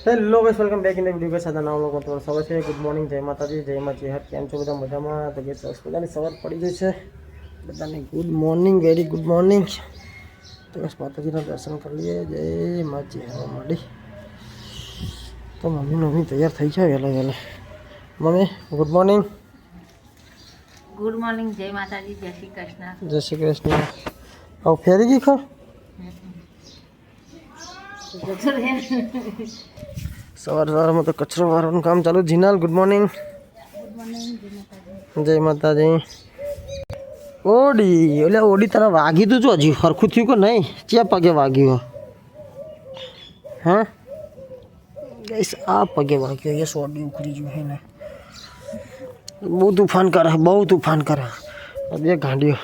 Hello guys, welcome back in the video. સાથે નામ લોકો તમારું સ્વાગત છે. ગુડ મોર્નિંગ, જય માતાજી, જય મા જય હર. કેમ છો બધા? મજામાં? તો કે બધાની સવાર પડી ગઈ છે. બધાને good morning, very good morning. તો બસ માતાજીના દર્શન કરી લઈએ. જય મા જય હર મળી. તો મમ્મી તૈયાર થઈ જાય વહેલા. Mummy good morning. Good morning, જય માતાજી, જય શ્રી કૃષ્ણ. જય શ્રી કૃષ્ણ. આવ ફેરી ગઈ ખા સવારમાં તો કચરો વાળવાનું કામ ચાલુ. જીનાલ ગુડ મોર્નિંગ. જય માતાજી. ઓડી એટલે ઓડી તારા વાગી તું જો હજી સરખું થયું કે નહીં? ક્યાં પગે વાગ્યું? હા ગઈશ આ પગે વાગ્યો. એ સોડી ઉખડી ગયું છે ને. બહુ તૂફાન કરે બે ગાંડીઓ.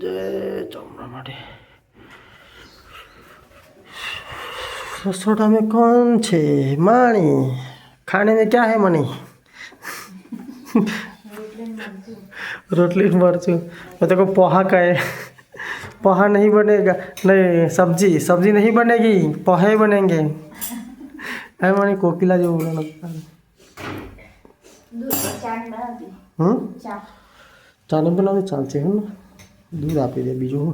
જય ચોમરા માટે रसोड़ा में कौन छे? माणी खाने में क्या है मनी? रोटली मरचू. मैं तो को पोहा का है. पोहा नहीं बनेगा. नहीं सब्जी नहीं बनेगी. पोहे बनेंगे. है मनी कोकिला जो बोला लगता है. ચાને બનાવી ચાલશે હે ને. દૂધ આપી દે. બીજું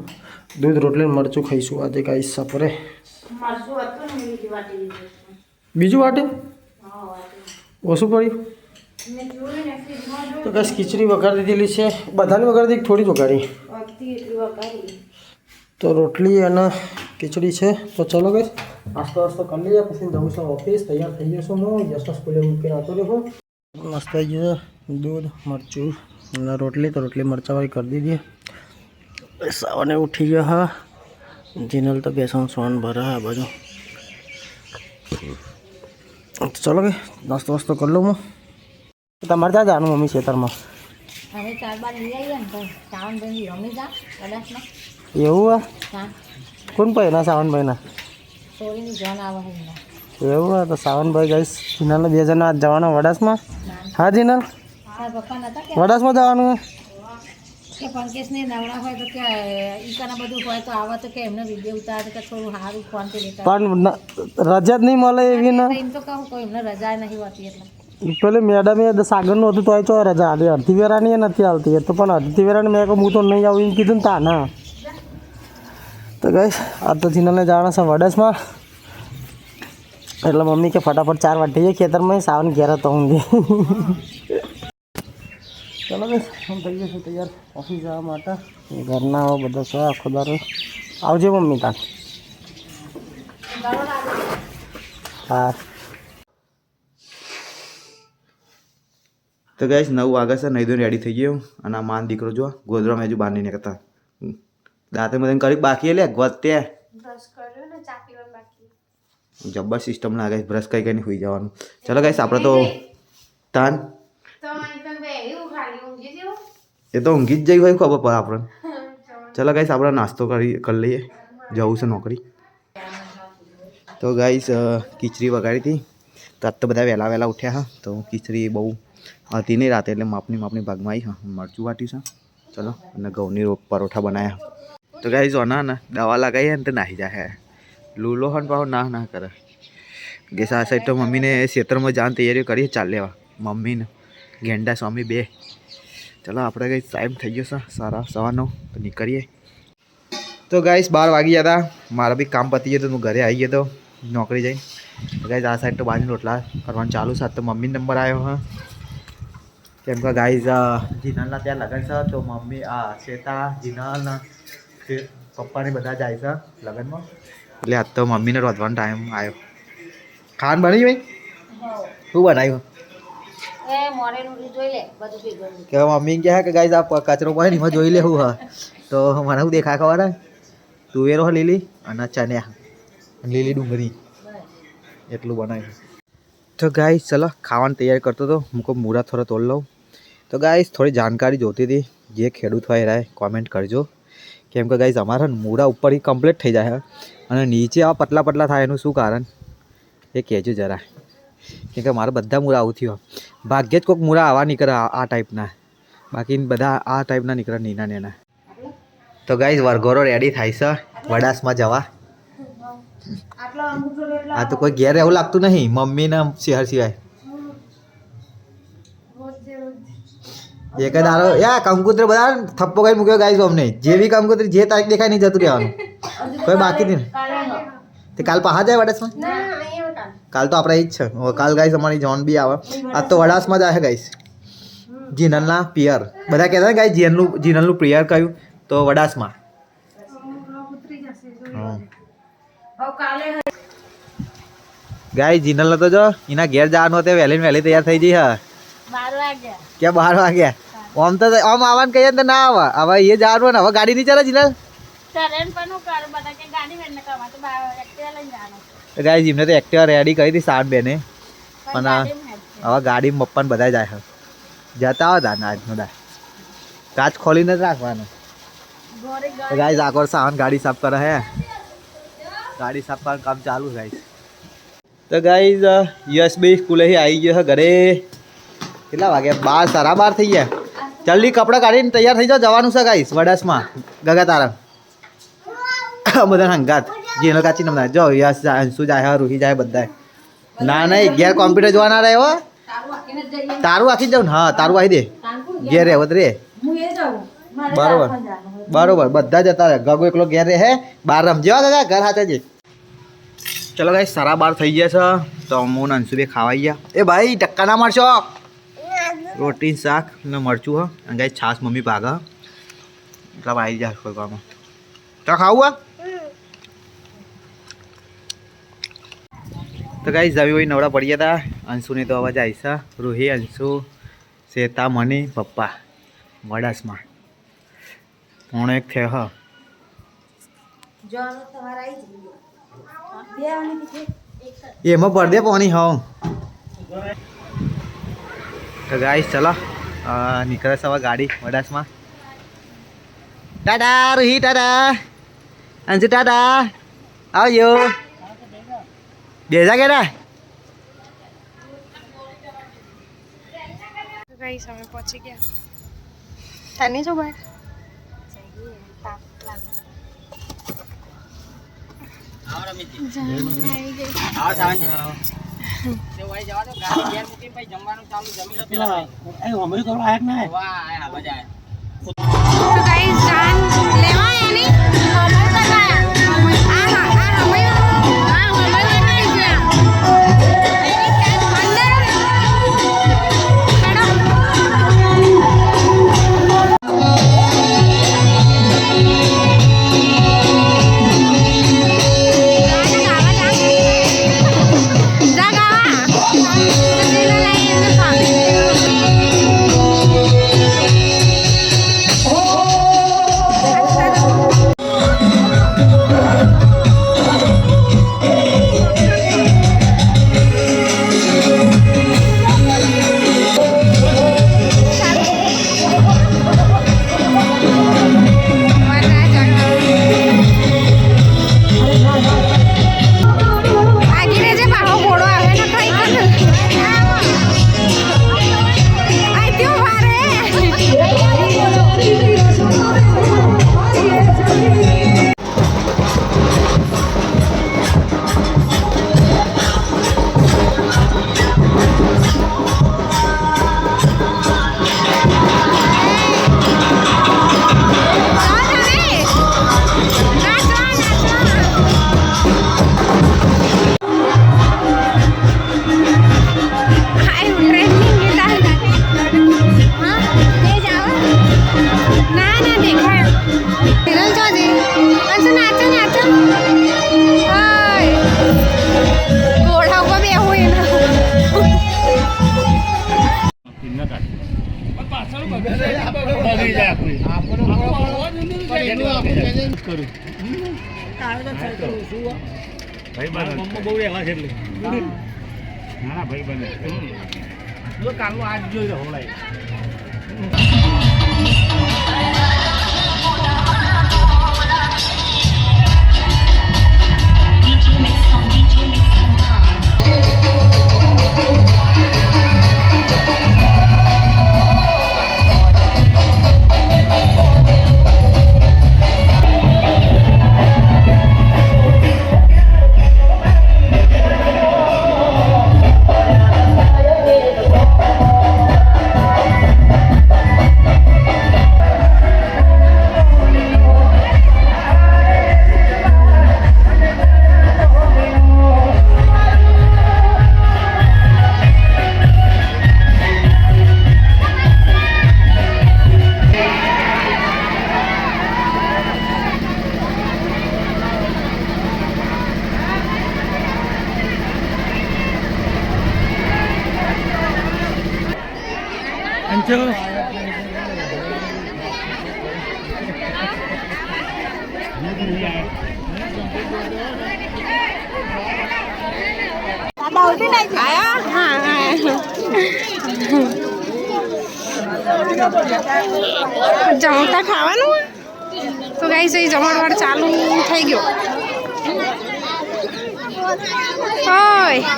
દૂધ રોટલી મરચું ખાઈશું આજે ગાઈસ સપરે. બીજું વાટે ઓછું પડ્યું તો બસ ખીચડી વઘારી દીધેલી છે. બધાને વઘારી દીધી, થોડી જ વઘારી. તો રોટલી અને ખીચડી છે. તો ચલો ગઈ નાસ્તો કરી લઈએ. પછી જવું છું ઓફિસ. તૈયાર થઈ જશું. હું યશના સ્કૂલે મૂકીને આવતો રહ્યો. મસ્ત થઈ ગયું. દૂધ મરચું અને રોટલી. તો રોટલી મરચાંવાળી કરી દીધી. સાવને ઉઠી ગયો. હા જીનલ તો બેસવાનું સોન ભરા આ બાજુ. ચલો કે નાસ્તો કરી લઉં હું. તમારે ત્યાં જવાનું મમ્મી ખેતરમાં? હવે 4 લઈ આવીએ ને તો સાવનભાઈ રમી જા કદાચમાં. એવું હા? કોણ ભાઈના? સાવનભાઈના સોરીની જોન આવે છે. એવું હા? તો સાવનભાઈ ગઈશ જીનલને 2 જણા જવાના વડાસમાં. હા જીનલ પપ્પા નતા કે વડાસમાં જવાનું કે પંકેશને નવરા હોય તો કે ઈકાના બધું હોય તો આવા તો કે એમને વિડીયો ઉતારે કે થોડું સારું ફોનથી લેતા. પણ રજા જ નહીં મળે એવી ને. એમ તો કહું કોઈ એમને રજા નહીં હોતી એટલે પેલી મેડમે સાગરનું હતું તો ચો રજા આલી. અડધી વેરાની નથી આવતી. તો પણ અડધી વેરાની મેં કહું હું તો નહીં આવું એમ કીધું ને તા ના. તો ગઈશ આ તો જીનલને જવાના છે વડસમાં. એટલે મમ્મી કે ફટાફટ 4 વાગે જઈએ ખેતરમાં. સાવન ઘેર હતો હું. ચલો બસ હું થઈ ગયો છું તૈયાર ઓફિસ જવા માટે. ઘરના આવો બધા છે આખો દારો. આવજે મમ્મી તાર. હા તો ગાઈસ 9 વાગે છે. નહીં ધોઈને રેડી થઈ ગયો. અને આ માન દીકરો જો ગોદરામાં હજુ બહાર નહીં નીકળતા. દાંતે મદન કરી બાકી લે ગોતે જબ્બર સિસ્ટમ લાગે. બ્રશ કઈ કઈ હોઈ જવાનું. ચલો ગાઈસ આપણે તો તાન એ તો ઊંઘી જ જઈ હોય ખબર પડે આપણને. ચલો ગાઈસ આપણે નાસ્તો કરી લઈએ. જવું છે નોકરી. તો ગાઈસ ખીચડી વગાડી હતી. તો આજ તો બધા વહેલા ઉઠ્યા હા. તો ખીચડી બહુ હતી નહીં રાતે એટલે માપની ભાગમાં આવી. હા મરચું વાટ્યું છે. ચલો અને ઘઉંની પરોઠા બનાવ્યા. તો ગાઈસ ઓના ને દવા લગાવીએ ને તો નાહી જાય. લૂલો હન પાછો ના કરે. ગેસ આ સાઈડ તો મમ્મીને ખેતરમાં જવાની તૈયારીઓ કરીએ. ચાલ લેવા મમ્મીને ગેંડા સ્વામી 2. ચલો આપણે કંઈ ટાઈમ થઈ ગયો છે સારા 9:15 તો નીકળીએ. તો ગાઈસ 12 વાગી ગયા હતા. મારા બી કામ પતી ગયું. તો હું ઘરે આવી ગયો તો નોકરી જઈને. ગાઈસ આ સાઈડ તો બાજુ રોટલા કરવાનું ચાલુ છે. તો મમ્મીનો નંબર આવ્યો હા. કેમ કે ગાઈસ જીનલના ત્યાં લગન છે. તો મમ્મી શ્વેતા જીનલ પપ્પાને બધા જાય છે લગનમાં. એટલે આજ તો મમ્મીને રોધવાનો ટાઈમ આવ્યો. ખાવાનું બની ભાઈ શું બનાવ્યું? કે મમ્મી કહે કે ગાઈસ આ કચરો પડે ને એમાં જોઈ લેવું હા. તો મને શું દેખાય ખબર? તુવેરો લીલી અને ચણ્યા લીલી ડુંગળી એટલું બનાવ્યું. તો ગાઈસ ચલો ખાવાની તૈયારી કરતો હતો. હું મૂળા થોડો તોડ લઉં. તો ગાઈસ થોડી જાણકારી જોતી હતી. જે ખેડૂત હોય રહ્યા કોમેન્ટ કરજો. કેમ કે ગાઈસ અમારા મૂળા ઉપર કમ્પ્લીટ થઈ જાય અને નીચે આવા પતલા થાય એનું શું કારણ એ કહેજો જરા. કેમ કે મારા બધા મૂળા આવું થયું. ભાગ્યે જ કોઈક મૂળા આવા નીકળે આ ટાઈપના. બાકી બધા આ ટાઈપના નીકળે નાના. તો ગાઈસ વરઘોડો રેડી થાય છે વડાસમાં જવા. આટલો અંગૂઠો એટલો આ તો કોઈ ઘેર એવું લાગતું નહીં મમ્મી ને શહેર સિવાય એક જ દારો યા કંકુતરી બધા થપ્પો કઈ મૂક્યો ગાઈસ અમને જેવી કંકુતરી જે તારીખ દેખાય નહીં જતું રહેવાનું કોઈ બાકી નહીં તે કાલ પહા જાય વડાસમાં કાલ તો આપણે એ જ છે કાલ ગાઈસ અમારી જોન બી આવે આજ તો વડાસમાં જ આવે ગાઈસ જીનલના પિયર બધા કહેતા ને ગાઈસ જીનલનું પિયર કયું તો વડાસમાં ગાઈસ જીનલ તો જો એના ઘેર જવાનું હતું વહેલી ને વહેલી તૈયાર થઈ જઈ હા 12 વાગ્યા ક્યાં 12 વાગ્યા આમ તો આમ આવવાનું કહીએ તો ના આવે હવે એ જવાનું ને હવે ગાડી નહીં ચાલે જીનલ ટ્રેન પર નું કર બધા કે ગાડી મેં ન કમા તો એક્ટિવા લઈને જવાનું ગાઈસ એમને તો એક્ટિવા રેડી કરી હતી સાત બેને પણ હવે ગાડી પપ્પાને બધા જાય છે જતા હોય દાન આજનો દા કાચ ખોલીને જ રાખવાનો ગાઈસ આકોર સાવન ગાડી સાફ કરે હે ગાડી સાફ કરવાનું કામ ચાલુ ગાઈસ તો ગાઈસ યશ બી સ્કૂલેથી આવી ગયો છે ઘરે કેટલા વાગ્યા 12 12:30 થઈ ગયા જલ્દી કપડાં કાઢીને તૈયાર થઈ જાઓ જવાનું છે ગાઈસ વડાસમાં ગગા તારા બધા હંગાત જેનો કાચી નમના જો યશ અંશુ જાય રૂહી જાય બધા ના નહીં ઘેર કોમ્પ્યુટર જોવાના રહે હો તારું આખી જાઉં ને હા તારું આવી દે ઘેર રહે રે બરોબર બરોબર બધા જતા રહે ગગો એકલો ઘેર રહે હે બહાર રમજેવા ગગા ઘર હાથે જ ચલો ગાઈસ 12:30 થઈ ગયા છે તો હું ને અંશુ બે ખાવાઈ ગયા એ ભાઈ ટક્કા ના મારશો રોટી શાક ને મરચું હ અને ગાઈસ છાસ મમ્મી ભાગા એટલે આવી જાય કોઈ કામમાં તો ખાવું તો ગાઈસ જવી હોય નવડા પડી ગયા હતા અંશુની તો અવાજ આવી છે રૂહી અંશુ શેતા મની પપ્પા વડાસમાં હું એક થયો હ એમાં પડદે પાણી હા તો ગાઈસ ચલો નીકળે છે હવે ગાડી વડાસમાં ટાટા રૂહી ટાટા અંશુ ટાટા આવજો બેજા કે ના ગાઈસ અમે પહોંચી ગયા થાની છો બહાર તો ગાઈસ જાન લેવા એની ખબર કરાયા આ જમતા ખાવાનું તો ગાઈસ એ જમણવાર ચાલુ થઈ ગયો. ઓય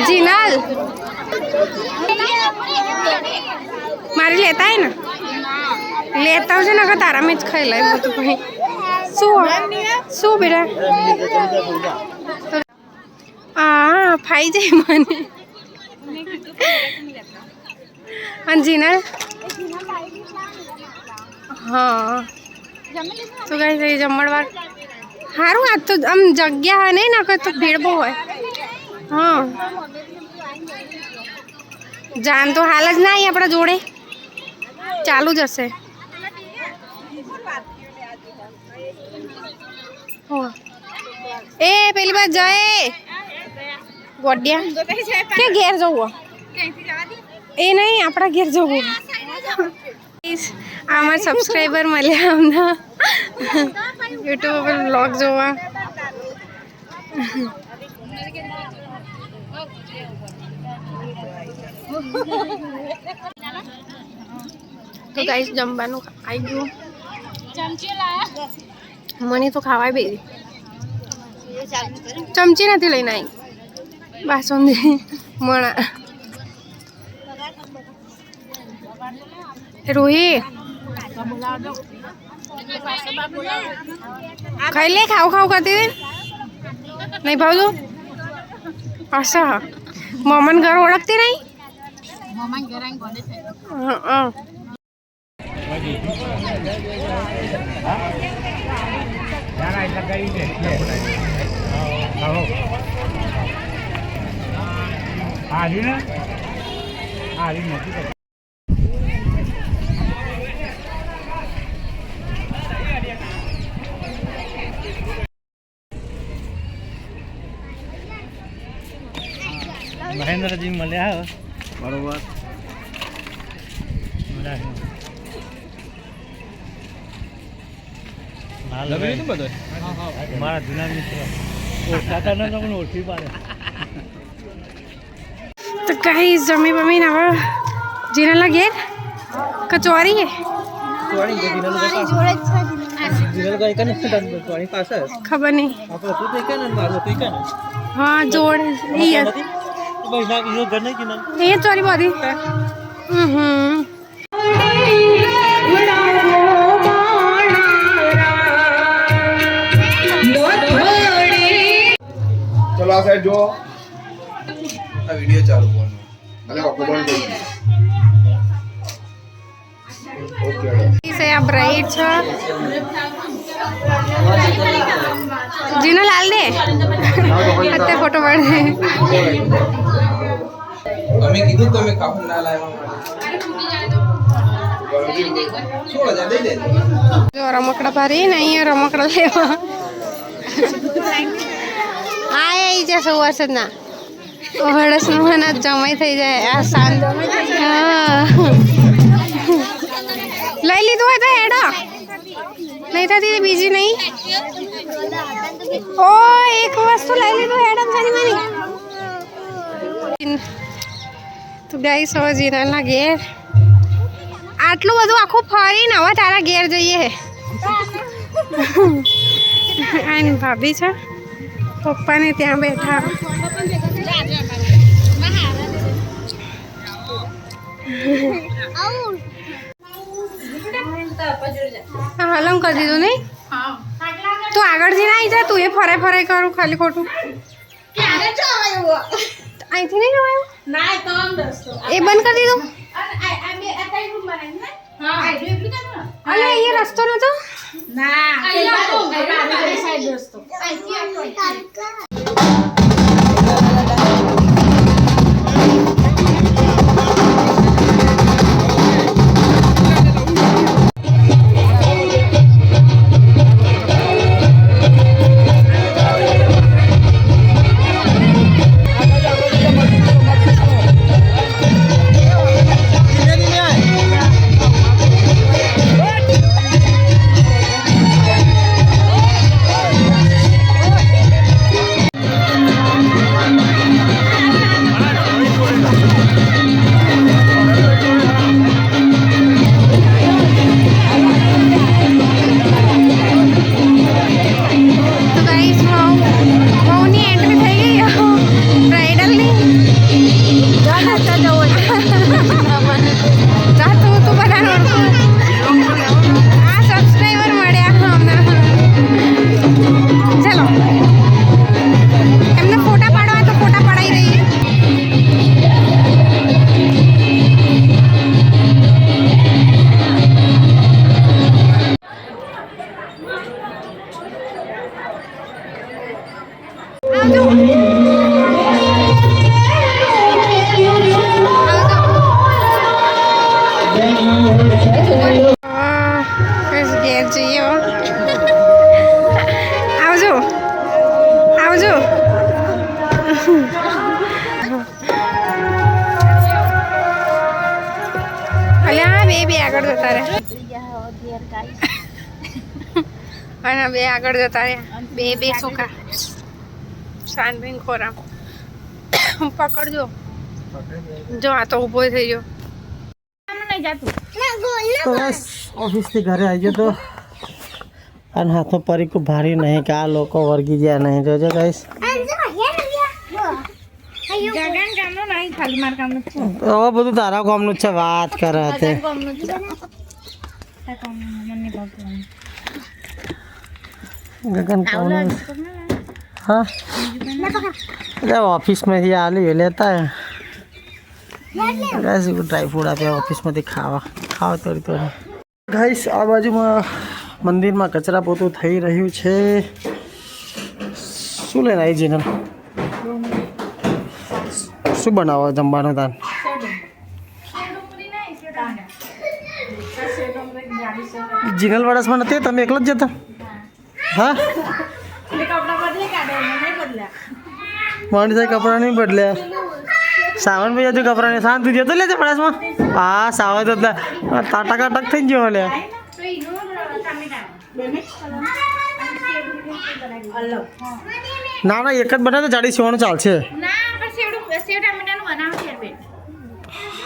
જીનલ મારી લેતા હે ને લેતા આવજો ને તારા મેં જ ખાઈ લાવી બધું ભાઈ. શું બેટા હા ફાઈ જાય મને. અને જીનલ હા તો ગાઈસ જમણવાર સારું. આજ તો આમ જગ્યા હોય નહીં નાખે તો ભીડ બહુ હોય. હા જાન તો હાલ જ ના આવી આપણા જોડે, ચાલુ જ હશે. એ પેલી બાદ જાય ગોડિયા કે ઘેર જવું એ નહીં આપણા ઘેર જવું. અમારા સબસ્ક્રાઈબર મળ્યા અમને યુટ્યુબ પર બ્લોગ જોવા. તો ગાઈસ જમવાનું આવી ગયું. મને તો ખાવાય બે ચમચી નથી લઈને આવી. બાસુંદી મણા રોહી ખાઈ લે. ખાવ ખાવ કરતી નહીં ભાવતું. અચ્છા મમન ઘર ઓળખતી નહીં. મહેન્દ્રજી મળ્યા બરોબર. મારા જૂના મિત્ર ઓળખી પાડે. તો કઈ જમી બમીને હવે જીનલના ઘેર કચોરી હે ખબર નહીં. હા જોડ એ ચોરી બધી. ચલો આ સાઈડ જો આ વિડિયો ચાલુ કરવાનો. અલે ઓકો બંધ થઈ ગયો. ઓકે છે આ બ્રાઇટ છે જીનો લાલ દે અત્યારે ફોટો પાડે. અમે કીધું તમે કાપડ ના લાવ્યા. જો રમકડા ભરી ને અહીંયા રમકડા લેવા આ જશે વરસાદના હળસનું મને જમાઈ થઈ જાય. આ સાંજ લઈ લીધું હોય તો હેડો નહીં થતી બીજી નહીં. ઓ એક વસ્તુ લઈ લીધું હેડો સાની માની. તો ગાઈસ હવે જીનલના ઘેર આટલું બધું આખું ફરીને હવે તારા ઘેર જઈએ. આની ભાભી છે પપ્પાને ત્યાં બેઠા. હલમ કરી દીધું નહીં. તું આગળથી ના આવી જા. તું એ ફરાય ફરાય કરું ખાલી ખોટું. અહીંથી નહીં જવાયું એ બંધ કરી દીધું. અલે એ રસ્તો નતો. ઘેર ગાય અને બે આગળ જતા રહ્યા બે સોખા શાનબેન ખોરામ પકડજો જો આ તો ઊભો થઈ ગયો નહીં જાતું તો બસ ઓફિસથી ઘરે આવી ગયો તો અને હાથો પરીકું ભારી નહીં કે આ લોકો વર્ગી ગયા નહીં જોજો ગાઈસ જગન કામનું નહીં ખાલી માર કામનું છે હવે બધું તારા કામનું જ છે વાત કરે તે કામનું છે મને ભાવતું ગગન કામનું હા એટલે ઓફિસમાંથી આલી લેતા ગાઈસ ડ્રાય ફૂડ આપ્યા ઓફિસમાંથી ખાવા તો ગાઈસ આ બાજુમાં મંદિરમાં કચરા પોતું થઈ રહ્યું છે શું લઈને આવી જીનલ શું બનાવો જમવાનું તાન જીનલ વાડસમાં નથી તમે એકલો જ જતા હા મારી સાહેબ કપડાં નહીં બદલ્યા સાવન ભાઈ હજુ કપડાં નહીં શાંતિ જતો લે છે વાડસમાં હા સાવન તો ટક થઈ ગયો લે ના ના એક જ બનાવે તો જાડી સીવાનું ચાલશે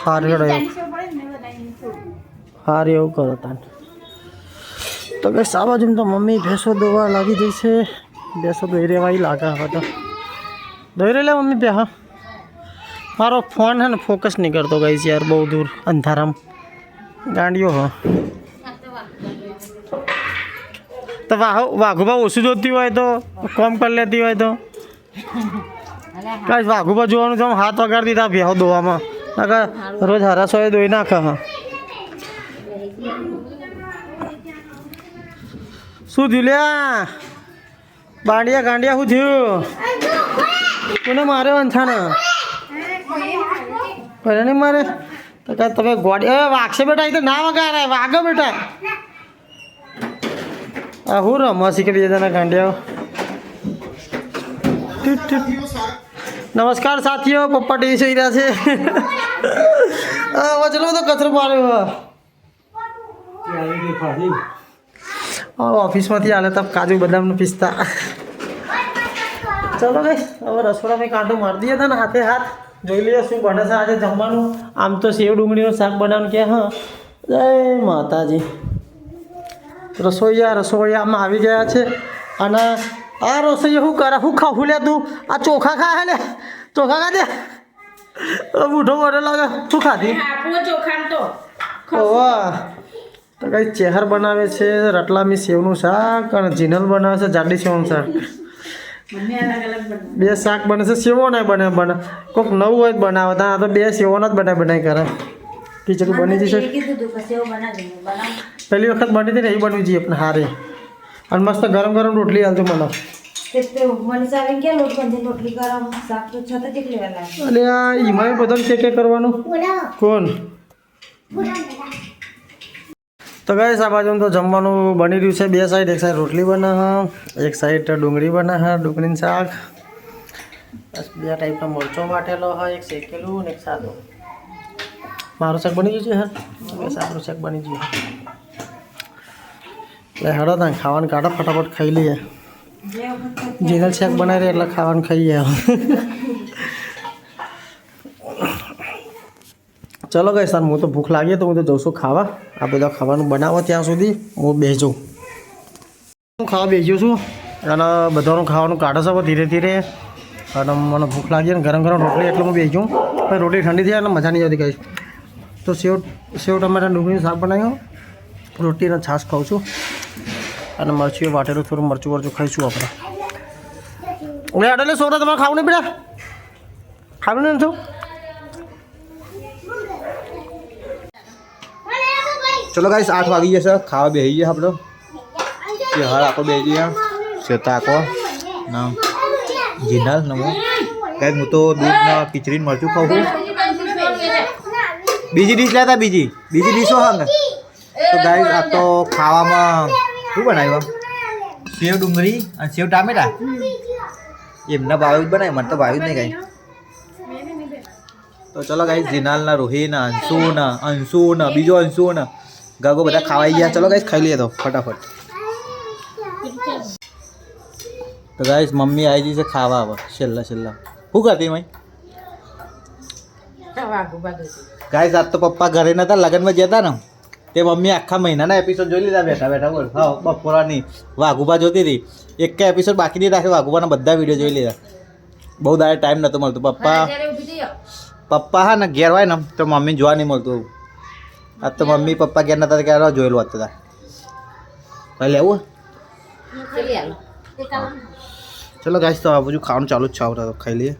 સારું સારું એવું કરો તાન તો કે આ બાજુ તો મમ્મી ભેંસો દોવા લાગી જઈ છે ભેંસો દોઈ રહેવાય લાગે હવે તો દોઈ રહેલે મમ્મી બે હા મારો ફોન છે ને ફોકસ નહીં કરતો ગઈ છે યાર બહુ દૂર અંધારામાં ગાંડીઓ હો તો વાઘુબા ઓછું જોતી હોય તો કોમ કરી લેતી હોય તો કાંઈ વાઘુબા જોવાનું છે હાથ વગાડી દીધા ભેહો દોવામાં નાખા રોજ હરાસોએ દોઈ નાખે હા શું થયું લ્યા બાંડિયા ગાંડિયા શું થયું કોને મારે વંછાને કોને નહીં મારે તો કાંઈ તમે ગોડી હવે વાગશે બેટા એ તો ના વગાડે વાગો બેટા આ હું રમવા શીખી દીધા ગાંડિયાઓ નમસ્કાર સાથીઓ પપ્પા ટીવી જોઈ રહ્યા છે હા ચલો તો કચરો માર્યો ઓફિસમાંથી આલે તબ કાજુ બદામનો પિસ્તા ચલો ગઈ હવે રસોડામાં કાંટો મારી દઈએ હતા ને હાથે હાથ જોઈ લઈએ શું બને છે આજે જમવાનું આમ તો સેવ ડુંગળીનું શાક બનાવવાનું કે હા જય માતાજી રસોઈયામાં આવી ગયા છે અને આ રસોઈયા શું કરે શું ખાવું લે તું આ ચોખા ખા લે ચોખા ખા દે બૂઢો મોઢો લાગે શું ખાધી ઓવા તો કઈ ચેહર બનાવે છે રટલામી સેવનું શાક અને જીનલ બનાવે છે જાડી સેવનું શાક બે શાક બને છે સેવો નહીં બને કોઈક નવું હોય બનાવે ત્યાં તો બે સેવોના જ બનાવી કરે ખીચડી બની જશે પહેલી વખત બની હતી ને એ બનવી જોઈએ આપણે હારે અને મસ્ત ગરમ ગરમ રોટલી હાલજો મને અલે આ ઈમાં બધાને કે કરવાનું કોણ તો ગાઈસ આ બાજુ તો જમવાનું બની રહ્યું છે બે સાઈડ એક સાઈડ રોટલી બને એક સાઈડ ડુંગળી બને ડુંગળીનું શાક બસ બે ટાઈપનો મરચો વાટેલો હોય એક શેકેલું અને એક સાદું મારું શાક બની ગયું છે હા બસ આપણું શાક બની ગયું એટલે હેડો ત્યાં ખાવાનું કાઢો ફટાફટ ખાઈ લઈએ જીનલ શાક બનાવી રહે એટલે ખાવાનું ખાઈએ ચલો ગઈ સર હું તો ભૂખ લાગી તો હું તો જઉં છું ખાવા આ બધા ખાવાનું બનાવો ત્યાં સુધી હું બેસું હું ખાવા બેસ્યો છું અને બધાનું ખાવાનું કાઢો છો ધીરે ધીરે અને મને ભૂખ લાગી ને ગરમ ગરમ રોટલી એટલે હું બેસ્યું પણ રોટલી ઠંડી થઈ અને મજા નહીં આવતી ગઈ તો સેવ ટમાટા ડુંગળીનું શાક બનાવ્યું રોટલીને છાશ ખાઉં છું અને મરચું વાટેલું થોડું મરચું ખાઈશું આપણે ઓલે આડે છોકરા તમારે ખાવું નહીં બેટા ખાવું નહીં છું ચલો ગાઈસ 8 વાગી જશે ખાવા બેસી ગયા આપણે હાર આખો બેસી ગયા સેતા આખો નામ જીનલ નમો ગાઈસ હું તો દૂધના ખીચડી મરચું ખાઉં છું બીજી ડીશ લેતા બીજી ડીશો હા ને તો ગાઈસ આ તો ખાવામાં શું બનાવ્યું સેવ ડુંગળી અને સેવ ટામેટા એમના ભાવ જ બનાવ્યું મને તો ભાવ જ નહીં ગાઈ તો ચલો ગાઈસ જીનાલના રોહિના અંશુના બીજો અંશુના ગાગો બધા ખાવાઈ ગયા. ચલો ગાઈસ ખાઈ લઈએ તો ફટાફટ. તો ગાઈસ મમ્મી આવી ગઈ છે ખાવા હવે છેલ્લા શું કરતી મય ગાઈસ? આજ તો પપ્પા ઘરે નતા, લગ્નમાં જતા ને તે મમ્મી આખા મહિનાના એપિસોડ જોઈ લીધા બેઠા બેઠા. બોલ હા, બપોરાની વાઘુબા જોતી હતી. એક એપિસોડ બાકી નહીં રાખ્યો. વાઘુબાના બધા વિડીયો જોઈ લીધા. બહુ દાડે ટાઈમ નતો મળતો. પપ્પા હા ને ઘેર હોય ને તો મમ્મી જોવા નહીં મળતું. આજ તો મમ્મી પપ્પા ઘેર નતા ક્યારે જોયેલું હતું. કઈ લેવું? ચલો ગાઈસ તો આ બધું ખાવાનું ચાલુ જ છે. ખાઈ લઈએ.